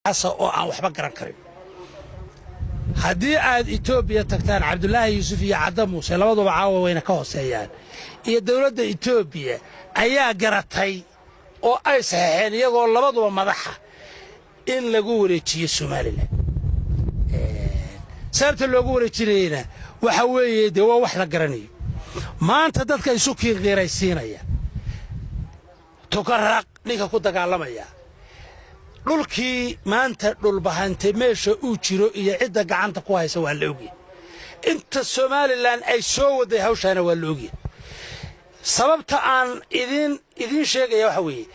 oo aan waxba garan karin haddii aad Itoobiya tagtaan Cabdullaahi Yuusuf iyo Cadda Muuse labaduba caawa wayna ka hooseeyaan iyo dawladda Itoobiya ayaa garatay oo ay saxeen iyagoo labaduba madaxa in lagu wareejiyo Soomaaliland sababta loogu wareejinayna waxa weeye de waa wax la garanayo maanta dadka isu qiiraysiinaya tukaraq ninka ku dagaalamaya dhulkii maanta dhul bahante meesha uu jiro iyo cidda gacanta ku haysa waa la ogyahay inta Soomaaliland ay soo waday hawshaana waa la ogyahay sababta aan idin sheegaya waxa weeye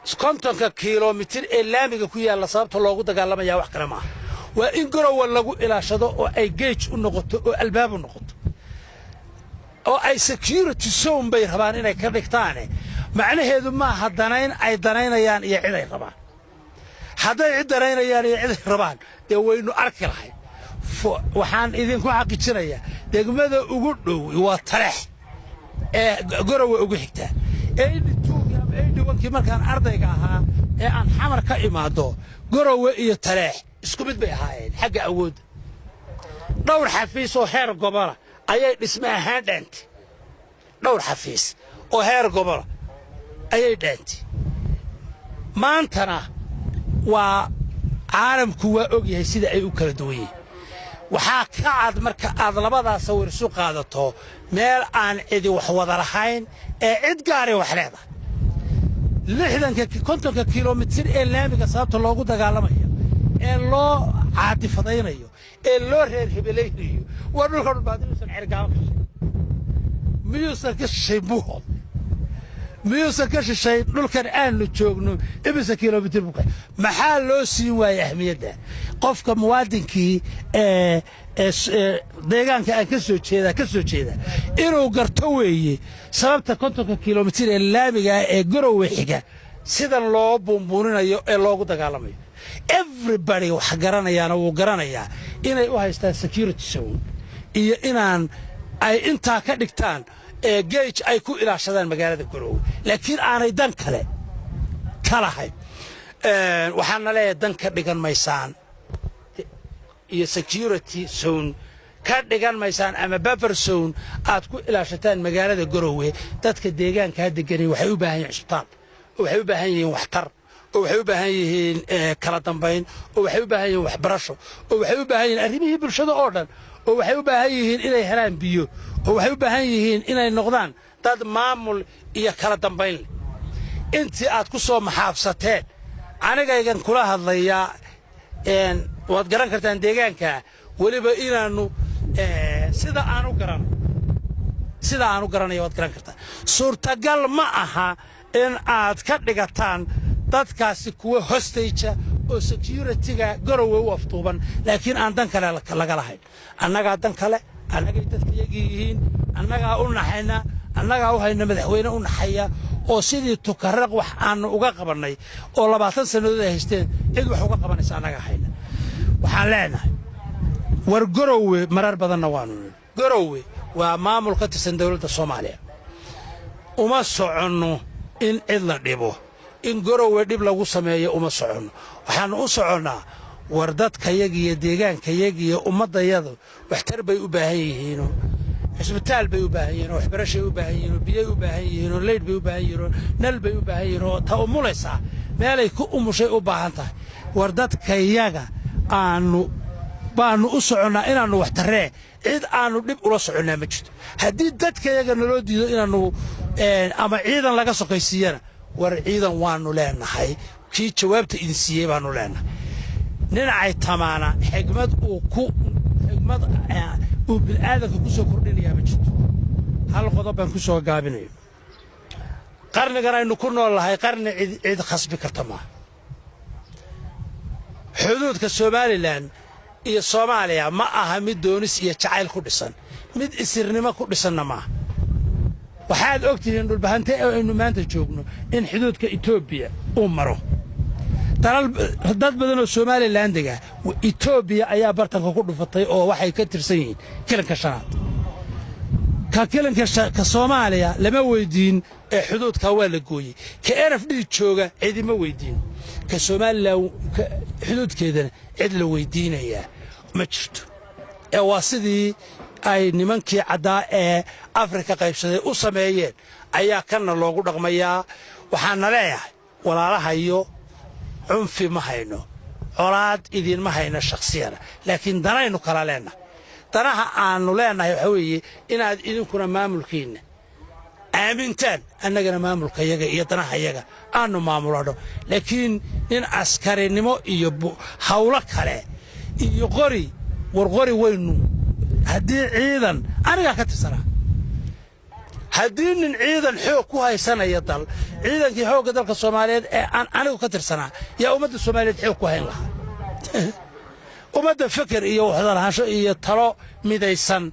50 kiiloomitir ee laamiga ku yaala sababta loogu dagaalamaya wax kale ma aha waa in garowa lagu ilaashado oo ay geej u noqoto oo albaab u noqoto oo ay security zone bay rabaan inay ka dhigtaan macnaheedu ma hadanayn ay danaynayaan iyo cid ay rabaan hadday cid danaynayaan iyo cid ay rabaan ee waynu arki lahay waxaan idinku xaqiijinayaa degmada ugu dhow waa Taleex ee garowa ugu xigta ee dhiwankii markaan ardayga ahaa ee aan xamar ka imaado garowa iyo Taleex isku mid bay ahaayeen xagga awood dhowr xafiis oo heer gobol ayay dhisme ahaan dhaantay dhowr xafiis oo heer gobol ayay dhaantay maantana waa caalamku waa ogyahay sida ay u kala duwan yihiin waxaa ka cad marka aad labadaas sawir isu qaadato meel aan cidi wax wada lahayn ee cid gaar ah wax leedahay 50 kiiloomitir ee laamiga sababta loogu dagaalamayo ee loo caadifadaynayo ee loo reer hebelaynayo waa dhulka baadisan cirgaab miyuusan ka shaybuho miyuusan ka shishay dhulkan aanu joogno ibisa kiiloomitir buka maxaa loo siin waayay ahmiyada qofka muwaadinkii deegaanka aan ka soo jeeda inuu garto weeye sababta 50 kiiloomitir ee laamiga ee garowe xiga sidan loo buunbuuninayo ee loogu dagaalamayo everybody wax garanayana wuu garanayaa inay u haystaan security zone iyo inaan ay inta ka dhigtaan geej ay ku ilaashadaan magaalada garowe laakiin aanay dan kale kalahay waxaana leeyahay dan ka dhigan maysaan iyo security zone ka dhigan maysaan ama buffer zone aad ku ilaashataan magaalada garowe dadka deegaanka deganay waxay u baahan yihiin isbitaal waxay u baahan yihiin waxtar waxay u baahan yihiin kala dambeyn waxay u baahan yihiin waxbarasho waxay u baahan yihiin arrimihii bulshada oo dhan waxay u baahan yihiin inay helaan biyo waxay u baahan yihiin inay noqdaan dad maamul iyo kala dambeyn intii aad ku soo maxaabsateen anigaygan kula hadlaya waad garan kartaan deegaanka waliba inaanu sida aanu garanayo waad garan kartaa suurtagal ma aha in aad ka dhigataan dadkaasi kuwa hostage oo security-ga garowe u aftuuban laakiin aan dan kale laga lahayn annaga dan kale annagay dadkayagi yihiin annaga u naxayna annaga u hayna madaxweyne u naxaya oo sidii tukaraq wax aan uga qabanay oo 20 sanadood ay haysteen cid wax uga qabanaysa annaga hayna waxaan leenahay war garowe marar badanna waanu garowe waa maamul ka tirsan dawladda Soomaaliya uma socono in cid la dhibo in garowe dib lagu sameeyo uma socono waxaan u soconaa war dadkayaga iyo deegaankayaga iyo ummadayadu waxtar bay u baahan yihiin isbitaal bay u baahan yihiin waxbarasho u baahan yihiin biyo u baahan yihiin leyd bay u baahan yihiin nal bay u baahan yihiin ta umulaysa meelay ku umushay u baahan tahay war dadkayaga baanu u soconaa inaanu waxtaree cid aanu dib ula soconaa ma jirto haddii dadkayaga naloo diido inaanu ama ciidan laga soqaysiiyana war ciidan waanu leenahay kii jawaabta idin siiyay baanu leenahay ninacay tamaana xigmad uu bilaadanka ku soo kordhinayaa ma jirto hal qodob baan ku soo gaabinayo qarnigan aynu ku noolahay qarni cid khasbi karta ma xuduudka Soomaaliland iyo Soomaaliya ma aha mid doonis iyo jacayl ku dhisan mid isirnimo ku dhisanna ma waxaad ogtihiin dhul bahante aynu maanta joogno in xuduudka Itoobiya uu maro dad badan oo Soomaaliland ah Itoobiya ayaa bartanka ku dhufatay oo waxay ka tirsan yihiin kilanka shanaad ka kilanka ka Soomaaliya lama weydiin xuduudka waa la gooyay ka RFD jooga cidima weydiin ka Soomaaliland xuduudkeedana cid la weydiinayaa ma jirto waa sidii ay nimankii caddaa ee Afrika qaybsaday u sameeyeen ayaa kana loogu dhaqmayaa waxaana leeyahay walaalahayo cunfi ma hayno colaad idin ma hayno shakhsiyana laakiin danaynu kala leenahay danaha aanu leenahay waxa weeye inaad idinkuna maamulkiina aamintaan annagana maamulkayaga iyo danahayaga aanu maamulano laakiin in askarinimo iyo hawlo kale iyo qori weynu haddii ciidan aniga ka tirsanaa haddii nin ciidan xoog ku haysanaya dal ciidankii xoogga dalka Soomaaliyeed ee aan anigu ka tirsanaa yaa ummadda Soomaaliyeed xoog ku hayn lahaa ummadda fikir iyo waxdalahasho iyo talo midaysan